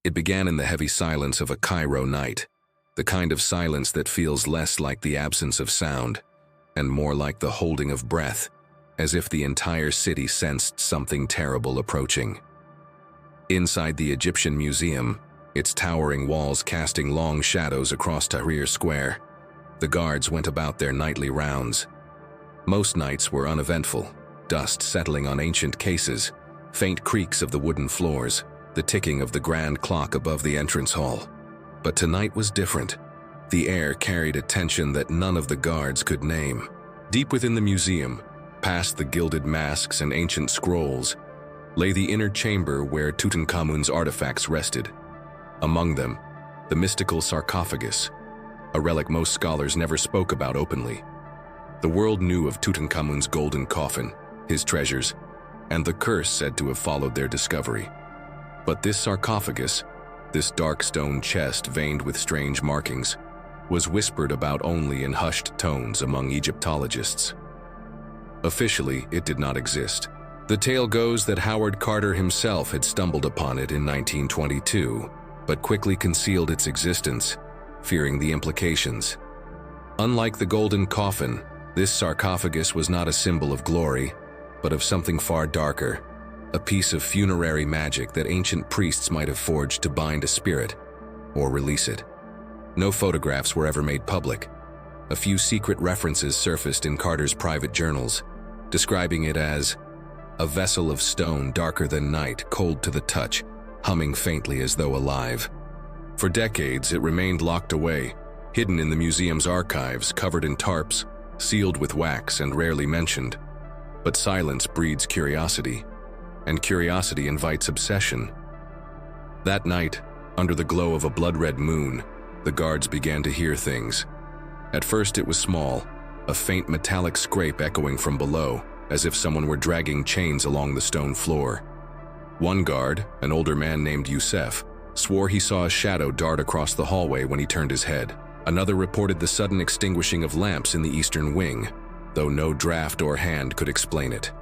It began in the heavy silence of a Cairo night, the kind of silence that feels less like the absence of sound and more like the holding of breath, as if the entire city sensed something terrible approaching. Inside the Egyptian Museum, its towering walls casting long shadows across Tahrir Square, the guards went about their nightly rounds. Most nights were uneventful, dust settling on ancient cases, faint creaks of the wooden floors, the ticking of the grand clock above the entrance hall. But tonight was different. The air carried a tension that none of the guards could name. Deep within the museum, past the gilded masks and ancient scrolls, lay the inner chamber where Tutankhamun's artifacts rested. Among them, the mystical sarcophagus, a relic most scholars never spoke about openly. The world knew of Tutankhamun's golden coffin, his treasures, and the curse said to have followed their discovery. But this sarcophagus, this dark stone chest veined with strange markings, was whispered about only in hushed tones among Egyptologists. Officially, it did not exist. The tale goes that Howard Carter himself had stumbled upon it in 1922, but quickly concealed its existence, fearing the implications. Unlike the golden coffin, this sarcophagus was not a symbol of glory, but of something far darker, a piece of funerary magic that ancient priests might have forged to bind a spirit or release it. No photographs were ever made public. A few secret references surfaced in Carter's private journals, describing it as a vessel of stone darker than night, cold to the touch, humming faintly as though alive. For decades, it remained locked away, hidden in the museum's archives, covered in tarps, sealed with wax and rarely mentioned. But silence breeds curiosity, and curiosity invites obsession. That night, under the glow of a blood-red moon, the guards began to hear things. At first it was small, a faint metallic scrape echoing from below, as if someone were dragging chains along the stone floor. One guard, an older man named Youssef, swore he saw a shadow dart across the hallway when he turned his head. Another reported the sudden extinguishing of lamps in the eastern wing, though no draft or hand could explain it.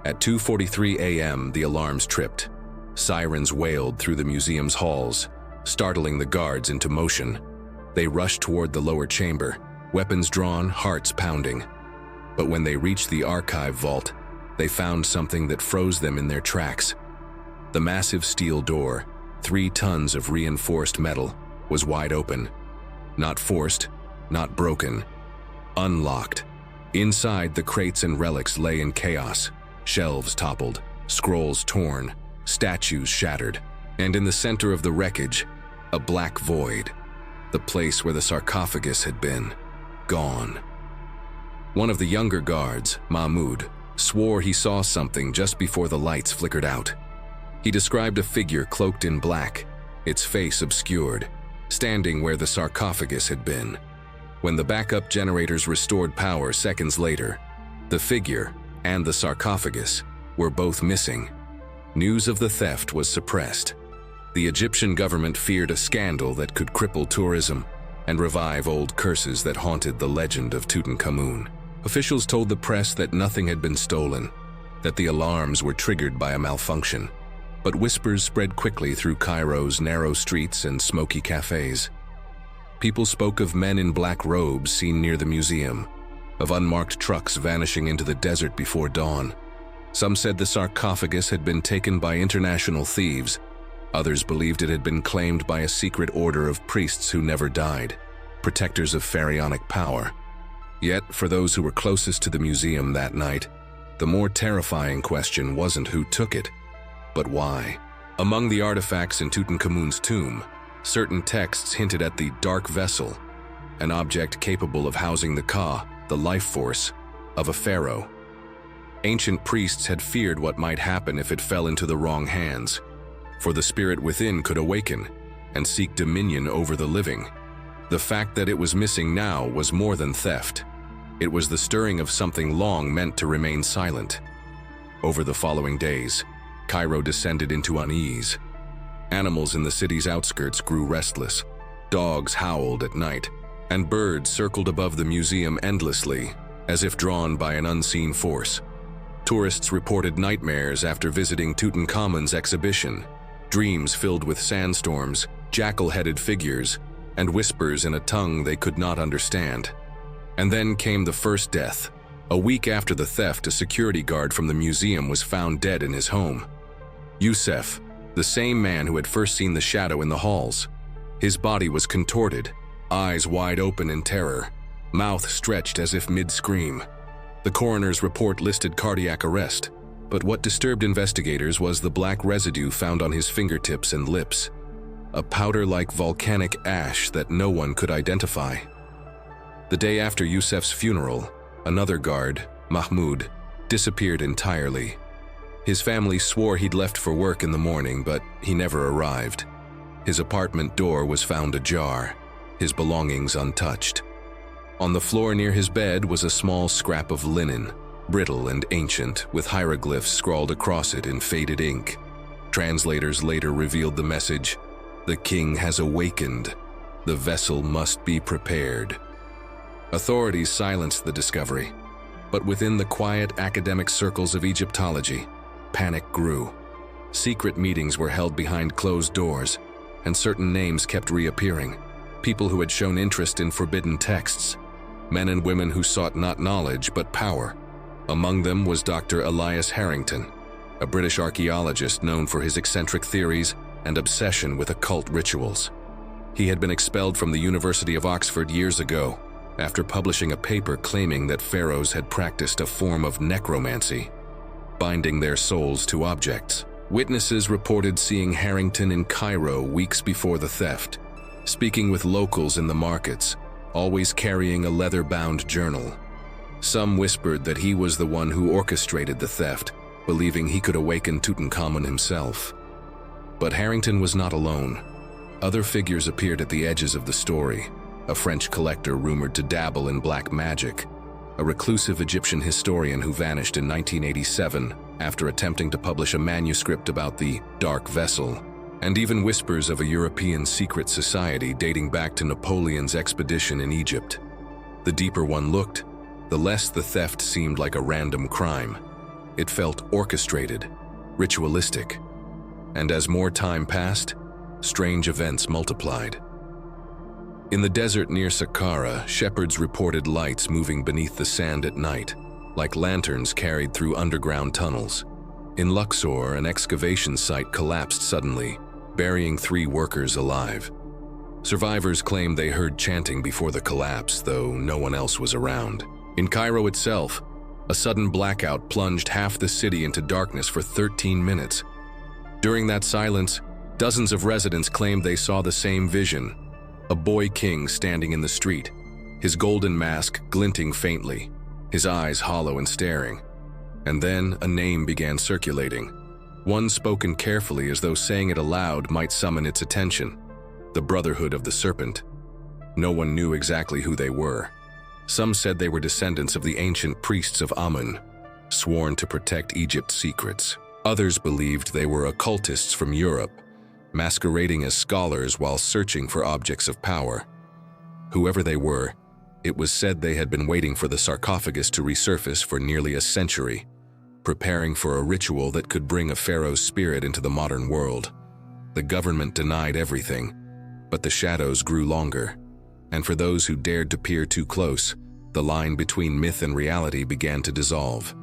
At 2:43 a.m., the alarms tripped. Sirens wailed through the museum's halls, startling the guards into motion. They rushed toward the lower chamber, weapons drawn, hearts pounding. But when they reached the archive vault, they found something that froze them in their tracks. The massive steel door, 3 tons of reinforced metal, was wide open. Not forced, not broken. Unlocked. Inside, the crates and relics lay in chaos. Shelves toppled, scrolls torn, statues shattered. And in the center of the wreckage, a black void. The place where the sarcophagus had been. Gone. One of the younger guards, Mahmoud, swore he saw something just before the lights flickered out. He described a figure cloaked in black, its face obscured, standing where the sarcophagus had been. When the backup generators restored power seconds later, the figure and the sarcophagus were both missing. News of the theft was suppressed. The Egyptian government feared a scandal that could cripple tourism and revive old curses that haunted the legend of Tutankhamun. Officials told the press that nothing had been stolen, that the alarms were triggered by a malfunction. But whispers spread quickly through Cairo's narrow streets and smoky cafes. People spoke of men in black robes seen near the museum, of unmarked trucks vanishing into the desert before dawn. Some said the sarcophagus had been taken by international thieves. Others believed it had been claimed by a secret order of priests who never died, protectors of pharaonic power. Yet, for those who were closest to the museum that night, the more terrifying question wasn't who took it, but why. Among the artifacts in Tutankhamun's tomb, certain texts hinted at the dark vessel, an object capable of housing the Ka, the life force, of a pharaoh. Ancient priests had feared what might happen if it fell into the wrong hands, for the spirit within could awaken and seek dominion over the living. The fact that it was missing now was more than theft. It was the stirring of something long meant to remain silent. Over the following days, Cairo descended into unease. Animals in the city's outskirts grew restless. Dogs howled at night, and birds circled above the museum endlessly, as if drawn by an unseen force. Tourists reported nightmares after visiting Tutankhamun's exhibition, dreams filled with sandstorms, jackal-headed figures, and whispers in a tongue they could not understand. And then came the first death. A week after the theft, a security guard from the museum was found dead in his home. Yusef, the same man who had first seen the shadow in the halls. His body was contorted, eyes wide open in terror, mouth stretched as if mid-scream. The coroner's report listed cardiac arrest, but what disturbed investigators was the black residue found on his fingertips and lips, a powder-like volcanic ash that no one could identify. The day after Yusef's funeral, another guard, Mahmoud, disappeared entirely. His family swore he'd left for work in the morning, but he never arrived. His apartment door was found ajar, his belongings untouched. On the floor near his bed was a small scrap of linen, brittle and ancient, with hieroglyphs scrawled across it in faded ink. Translators later revealed the message, "The king has awakened. The vessel must be prepared." Authorities silenced the discovery, but within the quiet academic circles of Egyptology, panic grew. Secret meetings were held behind closed doors, and certain names kept reappearing. People who had shown interest in forbidden texts, men and women who sought not knowledge but power. Among them was Dr. Elias Harrington, a British archaeologist known for his eccentric theories and obsession with occult rituals. He had been expelled from the University of Oxford years ago after publishing a paper claiming that pharaohs had practiced a form of necromancy, binding their souls to objects. Witnesses reported seeing Harrington in Cairo weeks before the theft, speaking with locals in the markets, always carrying a leather-bound journal. Some whispered that he was the one who orchestrated the theft, believing he could awaken Tutankhamun himself. But Harrington was not alone. Other figures appeared at the edges of the story. A French collector rumored to dabble in black magic, a reclusive Egyptian historian who vanished in 1987 after attempting to publish a manuscript about the Dark Vessel, and even whispers of a European secret society dating back to Napoleon's expedition in Egypt. The deeper one looked, the less the theft seemed like a random crime. It felt orchestrated, ritualistic. And as more time passed, strange events multiplied. In the desert near Saqqara, shepherds reported lights moving beneath the sand at night, like lanterns carried through underground tunnels. In Luxor, an excavation site collapsed suddenly, burying 3 workers alive. Survivors claimed they heard chanting before the collapse, though no one else was around. In Cairo itself, a sudden blackout plunged half the city into darkness for 13 minutes. During that silence, dozens of residents claimed they saw the same vision: a boy king standing in the street, his golden mask glinting faintly, his eyes hollow and staring. And then a name began circulating, one spoken carefully as though saying it aloud might summon its attention: the Brotherhood of the Serpent. No one knew exactly who they were. Some said they were descendants of the ancient priests of Amun, sworn to protect Egypt's secrets. Others believed they were occultists from Europe, masquerading as scholars while searching for objects of power. Whoever they were, it was said they had been waiting for the sarcophagus to resurface for nearly a century, preparing for a ritual that could bring a pharaoh's spirit into the modern world. The government denied everything, but the shadows grew longer, and for those who dared to peer too close, the line between myth and reality began to dissolve.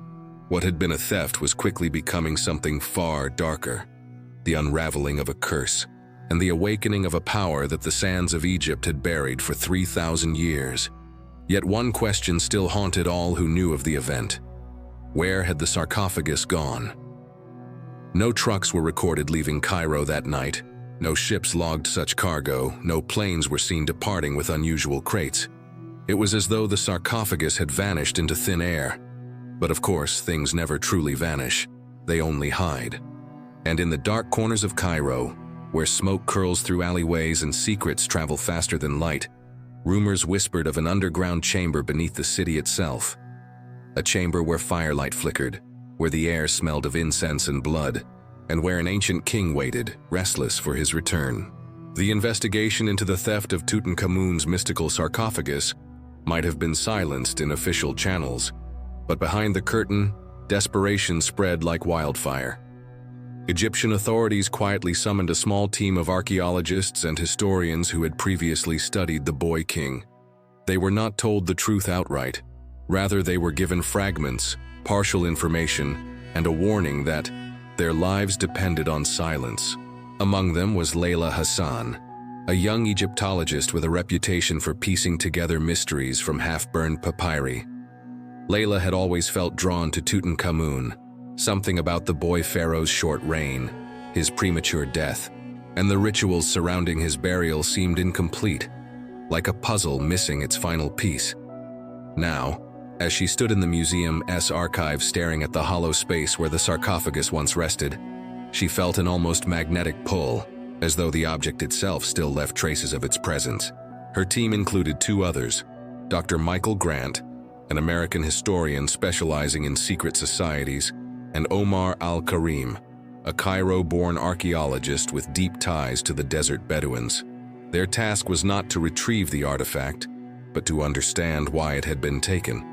What had been a theft was quickly becoming something far darker: the unraveling of a curse, and the awakening of a power that the sands of Egypt had buried for 3,000 years. Yet one question still haunted all who knew of the event: where had the sarcophagus gone? No trucks were recorded leaving Cairo that night, no ships logged such cargo, no planes were seen departing with unusual crates. It was as though the sarcophagus had vanished into thin air. But of course, things never truly vanish, they only hide. And in the dark corners of Cairo, where smoke curls through alleyways and secrets travel faster than light, rumors whispered of an underground chamber beneath the city itself. A chamber where firelight flickered, where the air smelled of incense and blood, and where an ancient king waited, restless for his return. The investigation into the theft of Tutankhamun's mystical sarcophagus might have been silenced in official channels, but behind the curtain, desperation spread like wildfire. Egyptian authorities quietly summoned a small team of archaeologists and historians who had previously studied the boy king. They were not told the truth outright. Rather, they were given fragments, partial information, and a warning that their lives depended on silence. Among them was Layla Hassan, a young Egyptologist with a reputation for piecing together mysteries from half-burned papyri. Layla had always felt drawn to Tutankhamun, something about the boy pharaoh's short reign, his premature death, and the rituals surrounding his burial seemed incomplete, like a puzzle missing its final piece. Now, as she stood in the museum's archive staring at the hollow space where the sarcophagus once rested, she felt an almost magnetic pull, as though the object itself still left traces of its presence. Her team included two others, Dr. Michael Grant, an American historian specializing in secret societies, and Omar al-Karim, a Cairo-born archaeologist with deep ties to the desert Bedouins. Their task was not to retrieve the artifact, but to understand why it had been taken.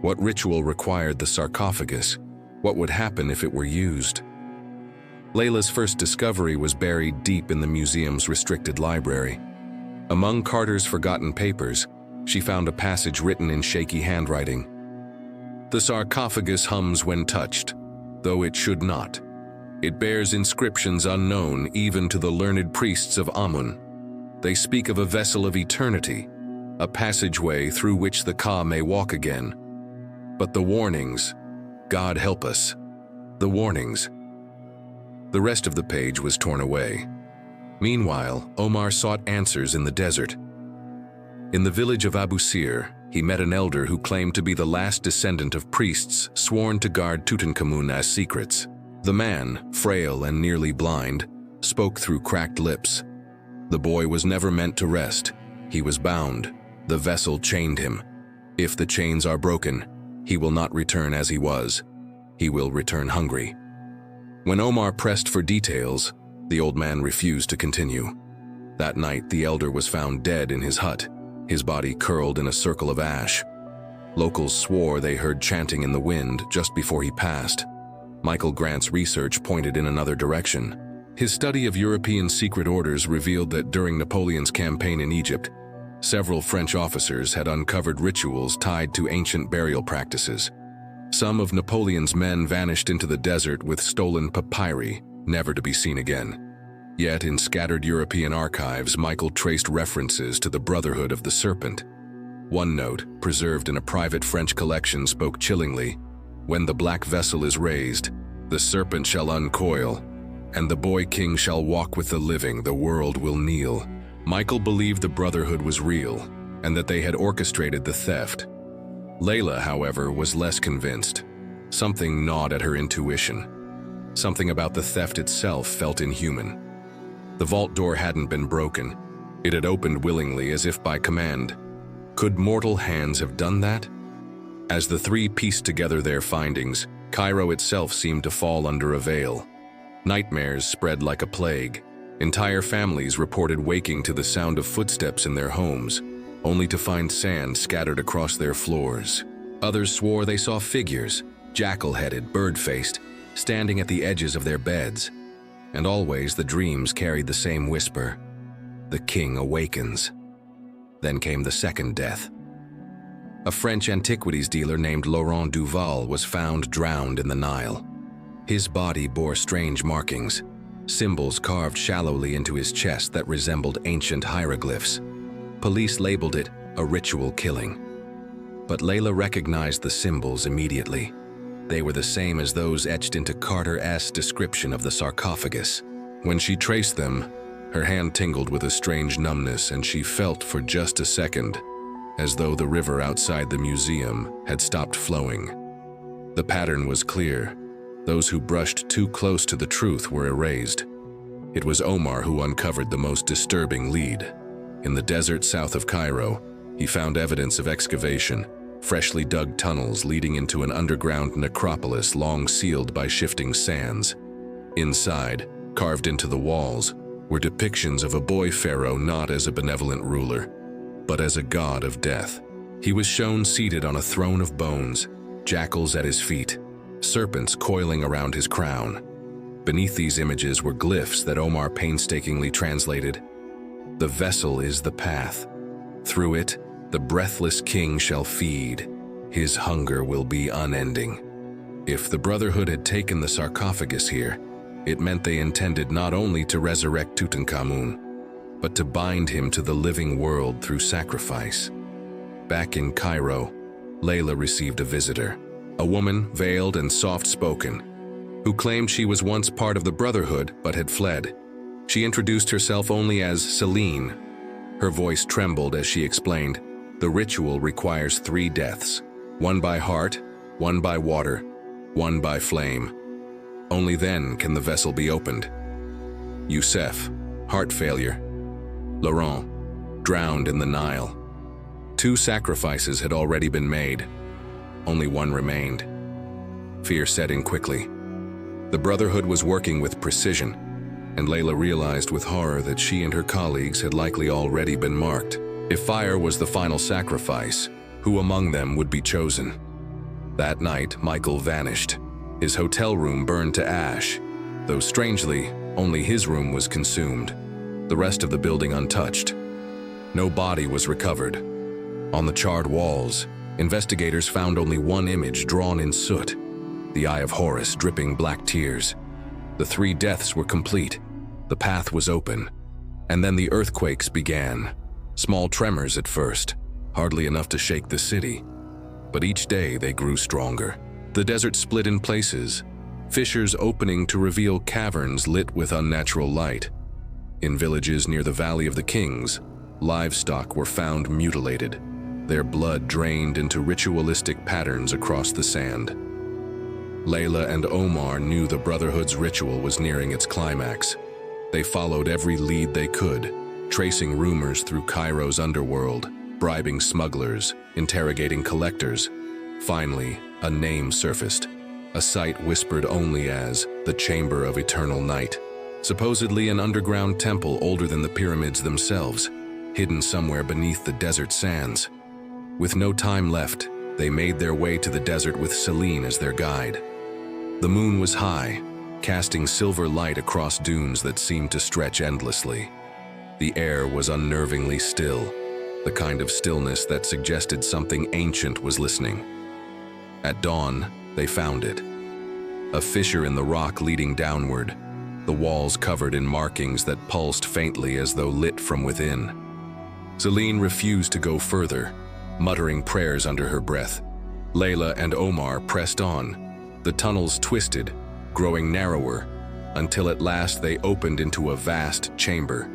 What ritual required the sarcophagus? What would happen if it were used? Layla's first discovery was buried deep in the museum's restricted library. Among Carter's forgotten papers, she found a passage written in shaky handwriting. "The sarcophagus hums when touched, though it should not. It bears inscriptions unknown even to the learned priests of Amun. They speak of a vessel of eternity, a passageway through which the Ka may walk again. But the warnings, God help us, the warnings." The rest of the page was torn away. Meanwhile, Omar sought answers in the desert. In the village of Abu Sir, he met an elder who claimed to be the last descendant of priests sworn to guard Tutankhamun's secrets. The man, frail and nearly blind, spoke through cracked lips. The boy was never meant to rest. He was bound. The vessel chained him. If the chains are broken, he will not return as he was. He will return hungry. When Omar pressed for details, the old man refused to continue. That night, the elder was found dead in his hut, his body curled in a circle of ash. Locals swore they heard chanting in the wind just before he passed. Michael Grant's research pointed in another direction. His study of European secret orders revealed that during Napoleon's campaign in Egypt, several French officers had uncovered rituals tied to ancient burial practices. Some of Napoleon's men vanished into the desert with stolen papyri, never to be seen again. Yet in scattered European archives, Michael traced references to the Brotherhood of the Serpent. One note, preserved in a private French collection, spoke chillingly, "When the black vessel is raised, the serpent shall uncoil, and the boy king shall walk with the living, the world will kneel." Michael believed the Brotherhood was real, and that they had orchestrated the theft. Layla, however, was less convinced. Something gnawed at her intuition. Something about the theft itself felt inhuman. The vault door hadn't been broken. It had opened willingly, as if by command. Could mortal hands have done that? As the three pieced together their findings, Cairo itself seemed to fall under a veil. Nightmares spread like a plague. Entire families reported waking to the sound of footsteps in their homes, only to find sand scattered across their floors. Others swore they saw figures, jackal-headed, bird-faced, standing at the edges of their beds. And always the dreams carried the same whisper: "The king awakens." Then came the second death. A French antiquities dealer named Laurent Duval was found drowned in the Nile. His body bore strange markings, symbols carved shallowly into his chest that resembled ancient hieroglyphs. Police labeled it a ritual killing. But Layla recognized the symbols immediately. They were the same as those etched into Carter's description of the sarcophagus. When she traced them, her hand tingled with a strange numbness, and she felt for just a second as though the river outside the museum had stopped flowing. The pattern was clear. Those who brushed too close to the truth were erased. It was Omar who uncovered the most disturbing lead. In the desert south of Cairo, he found evidence of excavation, freshly dug tunnels leading into an underground necropolis long sealed by shifting sands. Inside, carved into the walls, were depictions of a boy pharaoh not as a benevolent ruler, but as a god of death. He was shown seated on a throne of bones, jackals at his feet, serpents coiling around his crown. Beneath these images were glyphs that Omar painstakingly translated. The vessel is the path. Through it, the breathless king shall feed. His hunger will be unending. If the Brotherhood had taken the sarcophagus here, it meant they intended not only to resurrect Tutankhamun, but to bind him to the living world through sacrifice. Back in Cairo, Layla received a visitor, a woman veiled and soft-spoken, who claimed she was once part of the Brotherhood but had fled. She introduced herself only as Celine. Her voice trembled as she explained, the ritual requires 3 deaths, one by heart, one by water, one by flame. Only then can the vessel be opened. Youssef, heart failure. Laurent, drowned in the Nile. 2 sacrifices had already been made. Only one remained. Fear set in quickly. The Brotherhood was working with precision, and Layla realized with horror that she and her colleagues had likely already been marked. If fire was the final sacrifice, who among them would be chosen? That night, Michael vanished. His hotel room burned to ash, though strangely, only his room was consumed. The rest of the building untouched. No body was recovered. On the charred walls, investigators found only one image drawn in soot, the Eye of Horus dripping black tears. The 3 deaths were complete. The path was open. And then the earthquakes began. Small tremors at first, hardly enough to shake the city. But each day they grew stronger. The desert split in places, fissures opening to reveal caverns lit with unnatural light. In villages near the Valley of the Kings, livestock were found mutilated, their blood drained into ritualistic patterns across the sand. Layla and Omar knew the Brotherhood's ritual was nearing its climax. They followed every lead they could, tracing rumors through Cairo's underworld, bribing smugglers, interrogating collectors. Finally, a name surfaced, a site whispered only as the Chamber of Eternal Night. Supposedly an underground temple older than the pyramids themselves, hidden somewhere beneath the desert sands. With no time left, they made their way to the desert with Celine as their guide. The moon was high, casting silver light across dunes that seemed to stretch endlessly. The air was unnervingly still, the kind of stillness that suggested something ancient was listening. At dawn, they found it. A fissure in the rock leading downward, the walls covered in markings that pulsed faintly as though lit from within. Celine refused to go further, muttering prayers under her breath. Layla and Omar pressed on. The tunnels twisted, growing narrower, until at last they opened into a vast chamber.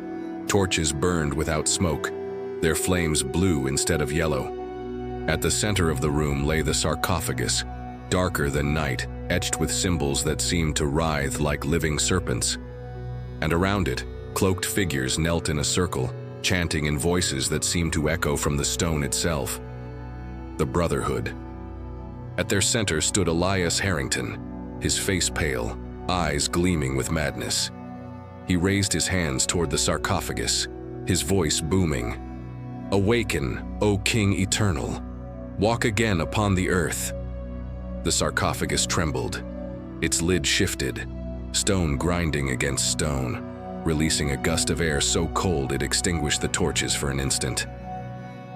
Torches burned without smoke, their flames blue instead of yellow. At the center of the room lay the sarcophagus, darker than night, etched with symbols that seemed to writhe like living serpents. And around it, cloaked figures knelt in a circle, chanting in voices that seemed to echo from the stone itself. The Brotherhood. At their center stood Elias Harrington, his face pale, eyes gleaming with madness. He raised his hands toward the sarcophagus, his voice booming. "Awaken, O King Eternal. Walk again upon the earth." The sarcophagus trembled. Its lid shifted, stone grinding against stone, releasing a gust of air so cold it extinguished the torches for an instant.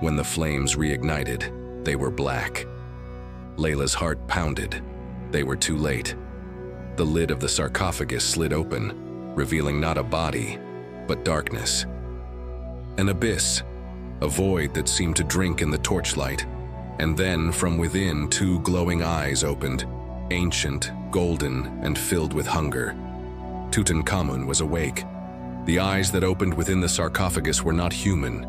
When the flames reignited, they were black. Layla's heart pounded. They were too late. The lid of the sarcophagus slid open, revealing not a body, but darkness. An abyss, a void that seemed to drink in the torchlight. And then, from within, 2 glowing eyes opened, ancient, golden, and filled with hunger. Tutankhamun was awake. The eyes that opened within the sarcophagus were not human.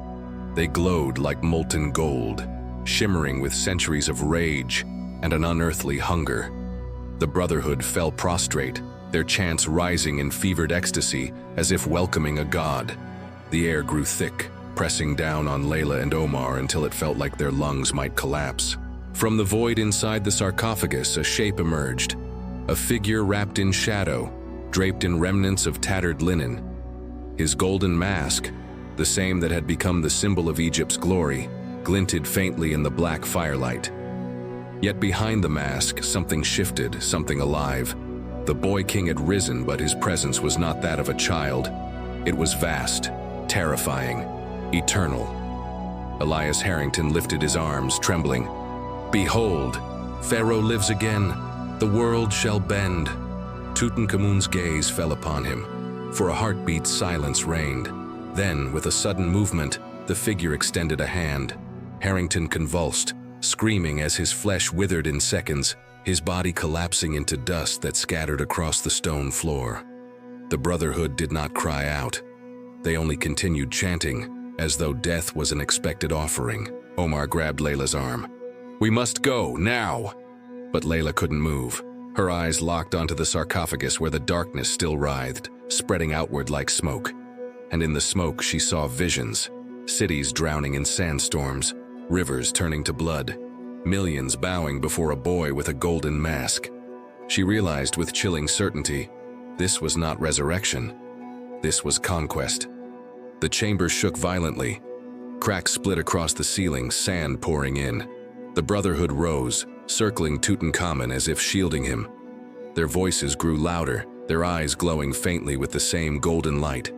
They glowed like molten gold, shimmering with centuries of rage and an unearthly hunger. The Brotherhood fell prostrate, their chants rising in fevered ecstasy as if welcoming a god. The air grew thick, pressing down on Layla and Omar until it felt like their lungs might collapse. From the void inside the sarcophagus, a shape emerged, a figure wrapped in shadow, draped in remnants of tattered linen. His golden mask, the same that had become the symbol of Egypt's glory, glinted faintly in the black firelight. Yet behind the mask, something shifted, something alive. The boy king had risen, but his presence was not that of a child. It was vast, terrifying, eternal. Elias Harrington lifted his arms, trembling. "Behold, Pharaoh lives again. The world shall bend." Tutankhamun's gaze fell upon him. For a heartbeat, silence reigned. Then, with a sudden movement, the figure extended a hand. Harrington convulsed, screaming as his flesh withered in seconds, his body collapsing into dust that scattered across the stone floor. The Brotherhood did not cry out. They only continued chanting, as though death was an expected offering. Omar grabbed Layla's arm. "We must go, now!" But Layla couldn't move. Her eyes locked onto the sarcophagus where the darkness still writhed, spreading outward like smoke. And in the smoke she saw visions. Cities drowning in sandstorms, rivers turning to blood, millions bowing before a boy with a golden mask. She realized with chilling certainty, this was not resurrection. This was conquest. The chamber shook violently. Cracks split across the ceiling, sand pouring in. The Brotherhood rose, circling Tutankhamun as if shielding him. Their voices grew louder, their eyes glowing faintly with the same golden light.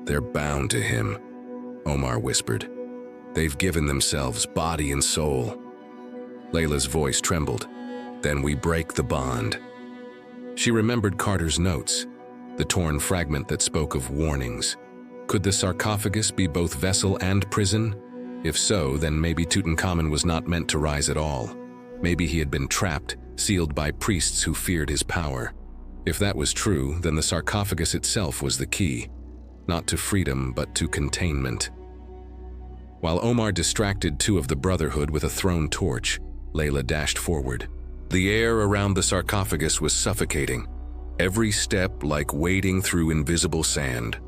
"They're bound to him," Omar whispered. "They've given themselves body and soul." Layla's voice trembled. "Then we break the bond." She remembered Carter's notes, the torn fragment that spoke of warnings. Could the sarcophagus be both vessel and prison? If so, then maybe Tutankhamun was not meant to rise at all. Maybe he had been trapped, sealed by priests who feared his power. If that was true, then the sarcophagus itself was the key, not to freedom but to containment. While Omar distracted two of the Brotherhood with a thrown torch, Layla dashed forward. The air around the sarcophagus was suffocating, every step like wading through invisible sand.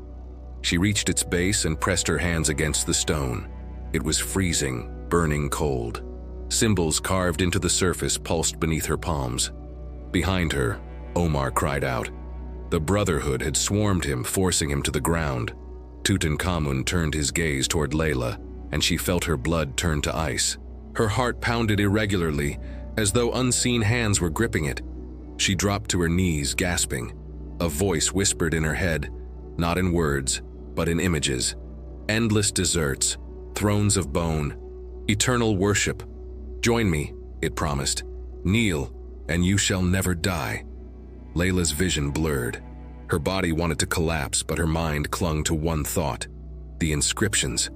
She reached its base and pressed her hands against the stone. It was freezing, burning cold. Symbols carved into the surface pulsed beneath her palms. Behind her, Omar cried out. The Brotherhood had swarmed him, forcing him to the ground. Tutankhamun turned his gaze toward Layla, and she felt her blood turn to ice. Her heart pounded irregularly, as though unseen hands were gripping it. She dropped to her knees, gasping. A voice whispered in her head, not in words, but in images. Endless deserts, thrones of bone, eternal worship. "Join me," it promised. "Kneel, and you shall never die." Layla's vision blurred. Her body wanted to collapse, but her mind clung to one thought: the inscriptions.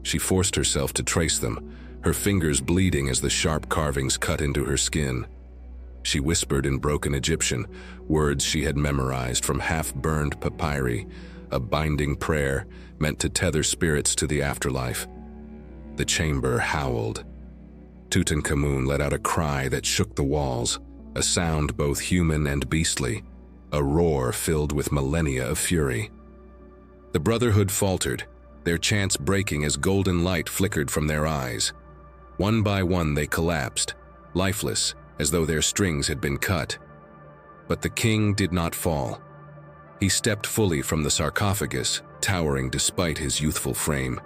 She forced herself to trace them, her fingers bleeding as the sharp carvings cut into her skin. She whispered in broken Egyptian, words she had memorized from half-burned papyri, a binding prayer meant to tether spirits to the afterlife. The chamber howled. Tutankhamun let out a cry that shook the walls, a sound both human and beastly, a roar filled with millennia of fury. The Brotherhood faltered, their chants breaking as golden light flickered from their eyes. One by one they collapsed, lifeless, as though their strings had been cut. But the king did not fall. He stepped fully from the sarcophagus, towering despite his youthful frame,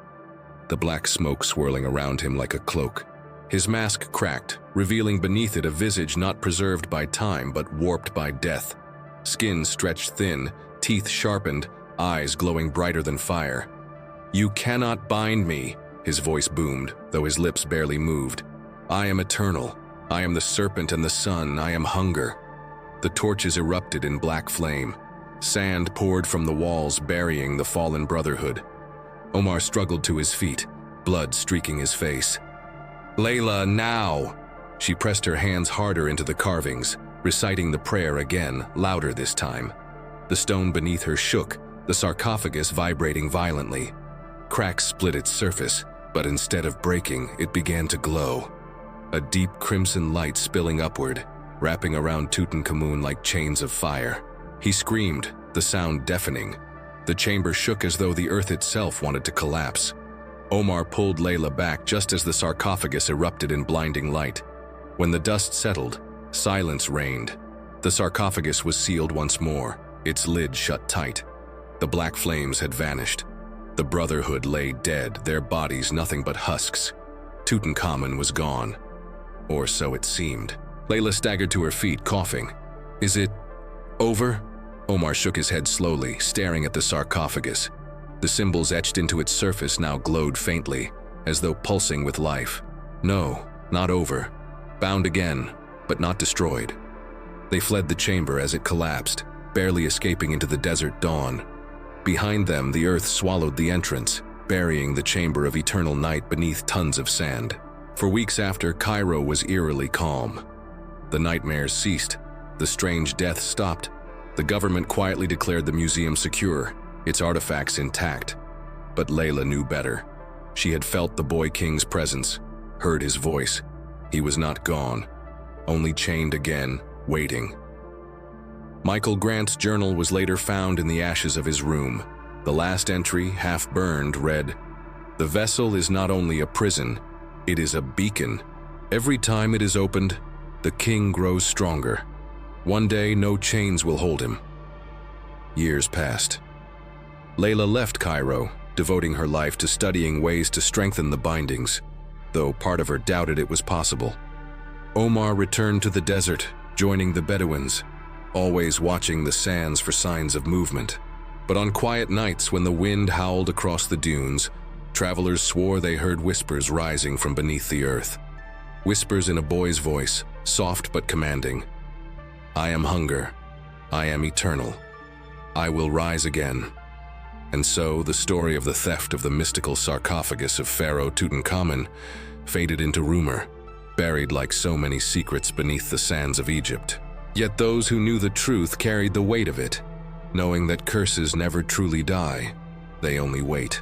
the black smoke swirling around him like a cloak. His mask cracked, revealing beneath it a visage not preserved by time but warped by death. Skin stretched thin, teeth sharpened, eyes glowing brighter than fire. "You cannot bind me," his voice boomed, though his lips barely moved. "I am eternal. I am the serpent and the sun. I am hunger." The torches erupted in black flame. Sand poured from the walls, burying the fallen Brotherhood. Omar struggled to his feet, blood streaking his face. "Layla, now!" She pressed her hands harder into the carvings, reciting the prayer again, louder this time. The stone beneath her shook, the sarcophagus vibrating violently. Cracks split its surface, but instead of breaking, it began to glow. A deep crimson light spilling upward, wrapping around Tutankhamun like chains of fire. He screamed, the sound deafening. The chamber shook as though the earth itself wanted to collapse. Omar pulled Layla back just as the sarcophagus erupted in blinding light. When the dust settled, silence reigned. The sarcophagus was sealed once more, its lid shut tight. The black flames had vanished. The Brotherhood lay dead, their bodies nothing but husks. Tutankhamun was gone. Or so it seemed. Layla staggered to her feet, coughing. Is it Over? Omar shook his head slowly, staring at the sarcophagus. The symbols etched into its surface now glowed faintly, as though pulsing with life. No, not over. Bound again, but not destroyed. They fled the chamber as it collapsed, barely escaping into the desert dawn. Behind them, the earth swallowed the entrance, burying the chamber of eternal night beneath tons of sand. For weeks after, Cairo was eerily calm. The nightmares ceased. The strange death stopped. The government quietly declared the museum secure, its artifacts intact. But Layla knew better. She had felt the boy king's presence, heard his voice. He was not gone, only chained again, waiting. Michael Grant's journal was later found in the ashes of his room. The last entry, half burned, read, "The vessel is not only a prison, it is a beacon. Every time it is opened, the king grows stronger. One day, no chains will hold him." Years passed. Layla left Cairo, devoting her life to studying ways to strengthen the bindings, though part of her doubted it was possible. Omar returned to the desert, joining the Bedouins, always watching the sands for signs of movement. But on quiet nights when the wind howled across the dunes, travelers swore they heard whispers rising from beneath the earth. Whispers in a boy's voice, soft but commanding. "I am hunger. I am eternal. I will rise again." And so the story of the theft of the mystical sarcophagus of Pharaoh Tutankhamun faded into rumor, buried like so many secrets beneath the sands of Egypt. Yet those who knew the truth carried the weight of it, knowing that curses never truly die, they only wait.